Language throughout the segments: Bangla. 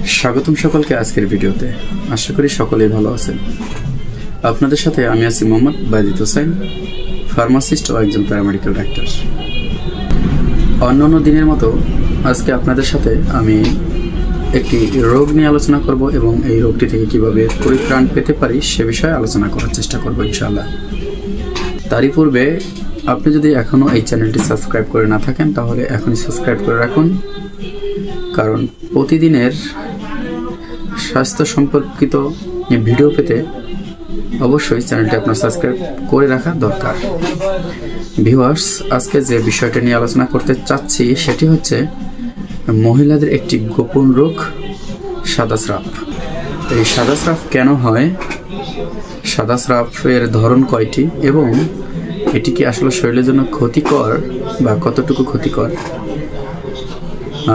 স্বাগতম সকলকে আজকের ভিডিওতে। আশা করি সকলেই ভালো আছেন। আপনাদের সাথে আমি আছি মোহাম্মদ বাজিদ হোসেন, ফার্মাসিস্ট ও একজন প্যারামেডিক্যাল ডাক্তার। অন্যান্য দিনের মতো আজকে আপনাদের সাথে আমি একটি রোগ নিয়ে আলোচনা করব এবং এই রোগটি থেকে কিভাবে পরিত্রাণ পেতে পারি সে বিষয়ে আলোচনা করার চেষ্টা করব ইনশাআল্লাহ। তারই পূর্বে আপনি যদি এখনও এই চ্যানেলটি সাবস্ক্রাইব করে না থাকেন তাহলে এখনই সাবস্ক্রাইব করে রাখুন, কারণ প্রতিদিনের স্বাস্থ্য সম্পর্কিত ভিডিও পেতে অবশ্যই চ্যানেলটি আপনার সাবস্ক্রাইব করে রাখা দরকার। ভিউয়ার্স, আজকে যে বিষয়টা নিয়ে আলোচনা করতে চাচ্ছি সেটি হচ্ছে মহিলাদের একটি গোপন রোগ, সাদা স্রাব। এই সাদা স্রাব কেন হয়, সাদা স্রাবের ধরন কয়টি এবং এটি কি আসলে শরীরের জন্য ক্ষতিকর বা কতটুকু ক্ষতিকর,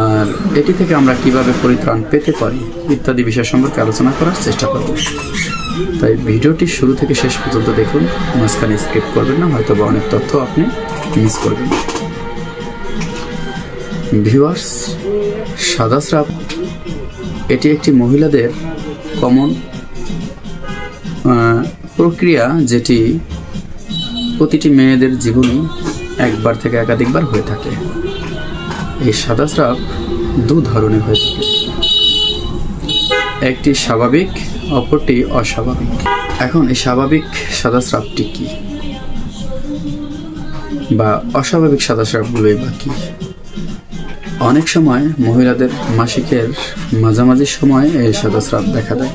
আর এটি থেকে আমরা কিভাবে পরিত্রাণ পেতে পারি ইত্যাদি বিষয় সম্পর্কে আলোচনা করার চেষ্টা করব। তাই ভিডিওটি শুরু থেকে শেষ পর্যন্ত দেখুন, মাঝখানে স্কিপ করবেন না, হয়তো বা অনেক তথ্য আপনি মিস করবেন। ভিউয়ার্স, সাদা স্রাব এটি একটি মহিলাদের কমন প্রক্রিয়া, যেটি প্রতিটি মেয়েদের জীবনে একবার থেকে একাধিকবার হয়ে থাকে। এই সাদা স্রাব দু ধরনের হয়ে থাকে, একটি স্বাভাবিক, অপরটি অস্বাভাবিক। এখন এই স্বাভাবিক সাদা স্রাবটি কি বা অস্বাভাবিক সাদা স্রাবগুলোই বা কি? অনেক সময় মহিলাদের মাসিকের মাঝামাঝি সময় এই সাদা স্রাব দেখা দেয়,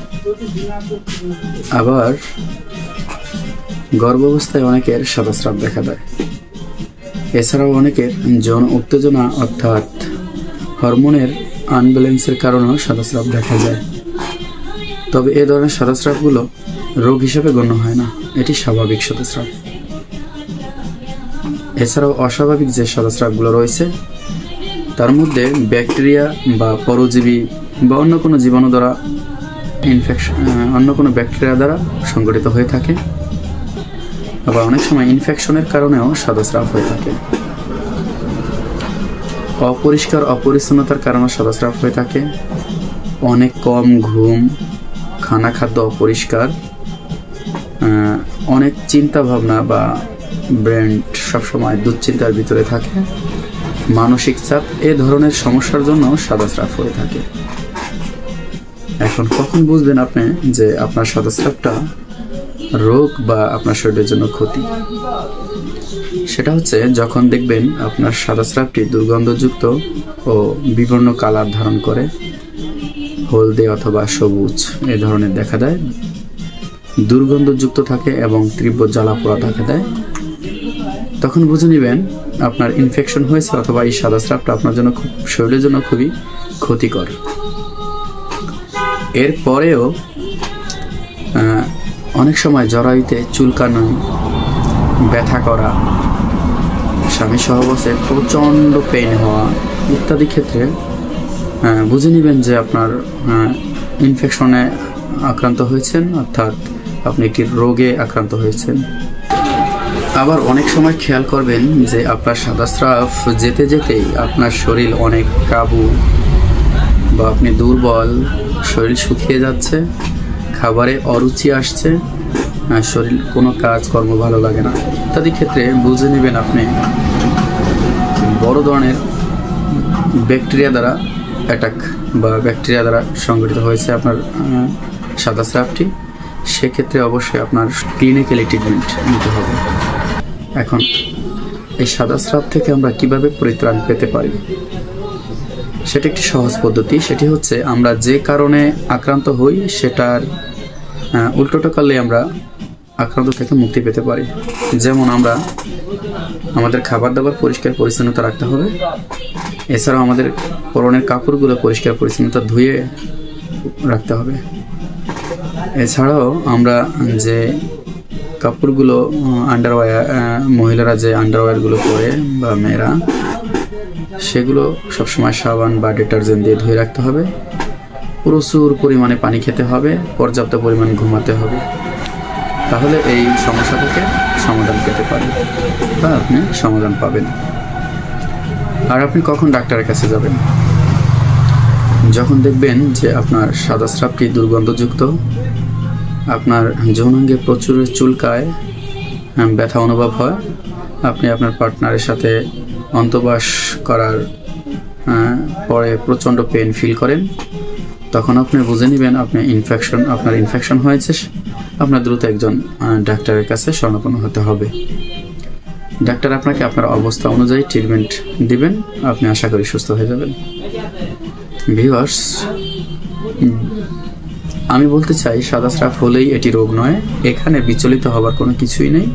আবার গর্ভাবস্থায় অনেকের সাদা স্রাব দেখা দেয়। এছাড়াও অনেকের যৌন উত্তেজনা অর্থাৎ হরমোনের আনব্যালেন্সের কারণেও সাদা স্রাব দেখা যায়। তবে এ ধরনের সাদা স্রাবগুলো রোগ হিসেবে গণ্য হয় না, এটি স্বাভাবিক সাদা স্রাব। এছাড়াও অস্বাভাবিক যে সাদা স্রাবগুলো রয়েছে তার মধ্যে ব্যাকটেরিয়া বা পরজীবী বা অন্য কোনো জীবাণু দ্বারা অন্য কোনো ব্যাকটেরিয়া দ্বারা সংঘটিত হয়ে থাকে। আবার অনেক সময় ইনফেকশনের কারণেও সাদা স্রাব হয়ে থাকে। অপরিষ্কার অপরিচ্ছন্নতার কারণে সাদা স্রাব হয়ে থাকে। অনেক কম ঘুম, খানা খাদ্য অপরিষ্কার, অনেক চিন্তা ভাবনা বা ব্রেন সবসময় দুশ্চিন্তার ভিতরে থাকে, মানসিক চাপ, এ ধরনের সমস্যার জন্য সাদা স্রাব হয়ে থাকে। এখন কখন বুঝবেন আপনি যে আপনার সাদা স্রাবটা রোগ বা আপনার শরীরের জন্য ক্ষতি? সেটা হচ্ছে যখন দেখবেন আপনার সাদা স্রাবটি দুর্গন্ধযুক্ত ও বিবর্ণ কালার ধারণ করে, হলদে অথবা সবুজ এ ধরনের দেখা দেয়, দুর্গন্ধযুক্ত থাকে এবং তীব্র জ্বালা পোড়া দেখা দেয়, তখন বুঝে নেবেন আপনার ইনফেকশন হয়েছে অথবা এই সাদা স্রাবটা আপনার জন্য শরীরের জন্য খুবই ক্ষতিকর। এরপরেও অনেক সময় জরায়ুতে চুলকানো, ব্যথা করা, স্বামী সহবাসে প্রচণ্ড পেইন হওয়া ইত্যাদি ক্ষেত্রে বুঝে নেবেন যে আপনার ইনফেকশনে আক্রান্ত হয়েছেন, অর্থাৎ আপনি একটি রোগে আক্রান্ত হয়েছেন। আবার অনেক সময় খেয়াল করবেন যে আপনার সাদা স্রাব যেতে যেতেই আপনার শরীর অনেক কাবু বা আপনি দুর্বল, শরীর শুকিয়ে যাচ্ছে, খাবারে অরুচি আসছে, শরীর কোনো কাজ কর্ম ভালো লাগে না ইত্যাদি ক্ষেত্রে বুঝে নেবেন আপনি বড় ধরনের ব্যাকটেরিয়া দ্বারা অ্যাটাক বা ব্যাকটেরিয়া দ্বারা সংঘটিত হয়েছে আপনার সাদা স্রাবটি। সেক্ষেত্রে অবশ্যই আপনার ক্লিনিক্যালি ট্রিটমেন্ট নিতে হবে। এখন এই সাদা স্রাব থেকে আমরা কিভাবে পরিত্রাণ পেতে পারি সেটা একটি সহজ পদ্ধতি। সেটি হচ্ছে আমরা যে কারণে আক্রান্ত হই সেটার উল্টোটা করলে আমরা আক্রান্ত থেকে মুক্তি পেতে পারি। যেমন আমরা আমাদের খাবার দাবার পরিষ্কার পরিচ্ছন্নতা রাখতে হবে। এছাড়াও আমাদের পরনের কাপড়গুলো পরিষ্কার পরিচ্ছন্নতা ধুয়ে রাখতে হবে। এছাড়াও আমরা যে কাপড়গুলো আন্ডারওয়্যার, মহিলারা যে আন্ডারওয়্যারগুলো পরে বা মেয়েরা, সেগুলো সবসময় সাবান বা ডিটারজেন্ট দিয়ে ধুয়ে রাখতে হবে। প্রচুর পরিমাণে পানি খেতে হবে, পর্যাপ্ত পরিমাণ ঘুমাতে হবে, তাহলে এই সমস্যা থেকে সমাধান পেতে পারেন বা আপনি সমাধান পাবেন। আর আপনি কখন ডাক্তারের কাছে যাবেন? যখন দেখবেন যে আপনার সাদা স্রাবটি দুর্গন্ধযুক্ত, আপনার যৌনাঙ্গে প্রচুর চুলকায়, ব্যথা অনুভব হয়, আপনি আপনার পার্টনারের সাথে অন্তঃবাস করার পরে প্রচণ্ড পেন ফিল করেন, তখন আপনি বুঝে নেবেন আপনার ইনফেকশন হয়েছে। আপনার দ্রুত একজন ডাক্তারের কাছে শরণাপন্ন হতে হবে। ডাক্তার আপনাকে আপনার অবস্থা অনুযায়ী ট্রিটমেন্ট দিবেন, আপনি আশা করি সুস্থ হয়ে যাবেন। ভিউয়ার্স, আমি বলতে চাই সাদা স্রাব হলেই এটি রোগ নয়, এখানে বিচলিত হবার কোনো কিছুই নেই।